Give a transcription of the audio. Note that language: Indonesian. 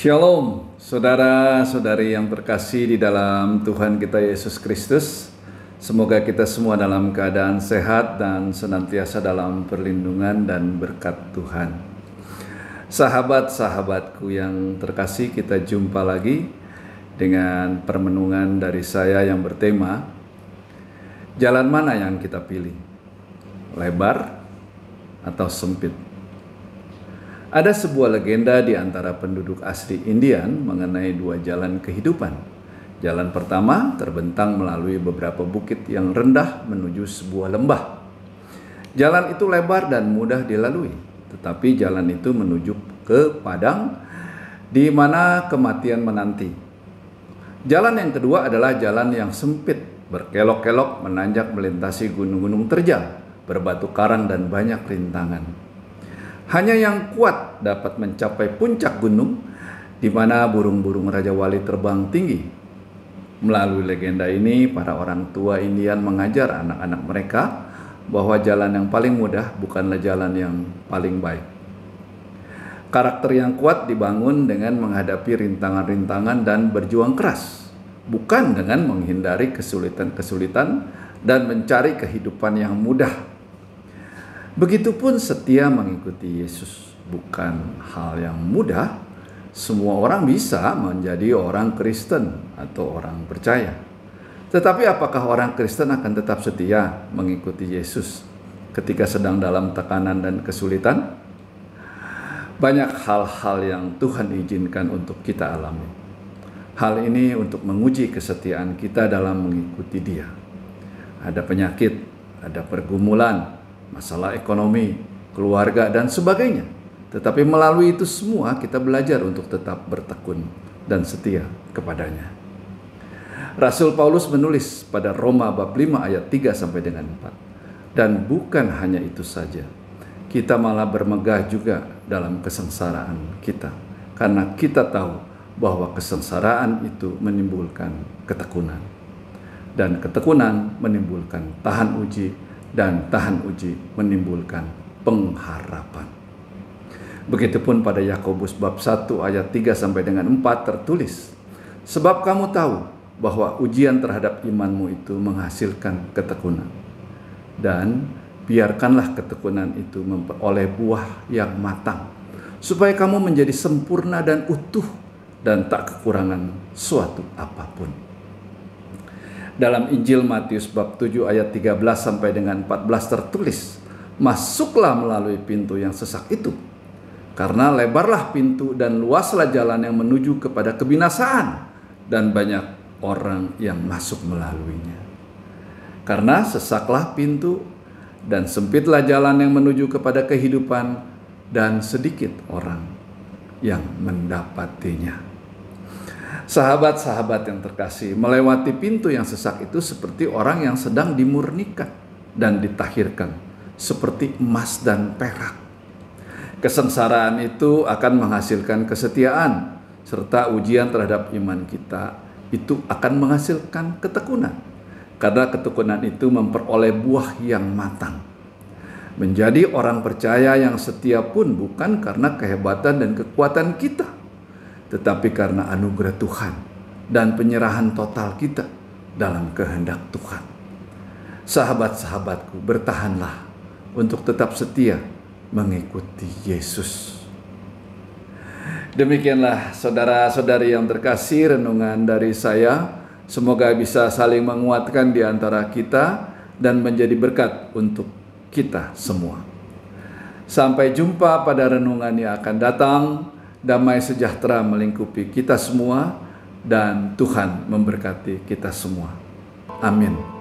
Shalom, saudara-saudari yang terkasih di dalam Tuhan kita Yesus Kristus. Semoga kita semua dalam keadaan sehat dan senantiasa dalam perlindungan dan berkat Tuhan. Sahabat-sahabatku yang terkasih, kita jumpa lagi dengan permenungan dari saya yang bertema, jalan mana yang kita pilih? Lebar atau sempit? Ada sebuah legenda di antara penduduk asli Indian mengenai dua jalan kehidupan. Jalan pertama terbentang melalui beberapa bukit yang rendah menuju sebuah lembah. Jalan itu lebar dan mudah dilalui, tetapi jalan itu menuju ke padang di mana kematian menanti. Jalan yang kedua adalah jalan yang sempit, berkelok-kelok menanjak melintasi gunung-gunung terjal, berbatu karang dan banyak rintangan. Hanya yang kuat dapat mencapai puncak gunung di mana burung-burung Raja Wali terbang tinggi. Melalui legenda ini, para orang tua Indian mengajar anak-anak mereka bahwa jalan yang paling mudah bukanlah jalan yang paling baik. Karakter yang kuat dibangun dengan menghadapi rintangan-rintangan dan berjuang keras, bukan dengan menghindari kesulitan-kesulitan dan mencari kehidupan yang mudah. Begitupun setia mengikuti Yesus bukan hal yang mudah. Semua orang bisa menjadi orang Kristen atau orang percaya. Tetapi apakah orang Kristen akan tetap setia mengikuti Yesus ketika sedang dalam tekanan dan kesulitan? Banyak hal-hal yang Tuhan izinkan untuk kita alami. Hal ini untuk menguji kesetiaan kita dalam mengikuti Dia. Ada penyakit, ada pergumulan, masalah ekonomi, keluarga, dan sebagainya. Tetapi melalui itu semua kita belajar untuk tetap bertekun dan setia kepadanya. Rasul Paulus menulis pada Roma bab 5 ayat 3 sampai dengan 4. Dan bukan hanya itu saja, kita malah bermegah juga dalam kesengsaraan kita. Karena kita tahu bahwa kesengsaraan itu menimbulkan ketekunan. Dan ketekunan menimbulkan tahan uji, dan tahan uji menimbulkan pengharapan. Begitupun pada Yakobus bab 1 ayat 3 sampai dengan 4 tertulis, sebab kamu tahu bahwa ujian terhadap imanmu itu menghasilkan ketekunan. Dan biarkanlah ketekunan itu memperoleh buah yang matang, supaya kamu menjadi sempurna dan utuh dan tak kekurangan suatu apapun. Dalam Injil Matius bab 7 ayat 13 sampai dengan 14 tertulis, masuklah melalui pintu yang sesak itu, karena lebarlah pintu dan luaslah jalan yang menuju kepada kebinasaan, dan banyak orang yang masuk melaluinya. Karena sesaklah pintu dan sempitlah jalan yang menuju kepada kehidupan, dan sedikit orang yang mendapatinya. Sahabat-sahabat yang terkasih, melewati pintu yang sesak itu seperti orang yang sedang dimurnikan dan ditahirkan, seperti emas dan perak. Kesengsaraan itu akan menghasilkan kesetiaan, serta ujian terhadap iman kita itu akan menghasilkan ketekunan, karena ketekunan itu memperoleh buah yang matang. Menjadi orang percaya yang setia pun bukan karena kehebatan dan kekuatan kita, tetapi karena anugerah Tuhan dan penyerahan total kita dalam kehendak Tuhan. Sahabat-sahabatku, bertahanlah untuk tetap setia mengikuti Yesus. Demikianlah saudara-saudari yang terkasih, renungan dari saya. Semoga bisa saling menguatkan di antara kita dan menjadi berkat untuk kita semua. Sampai jumpa pada renungan yang akan datang. Damai sejahtera melingkupi kita semua, dan Tuhan memberkati kita semua. Amin.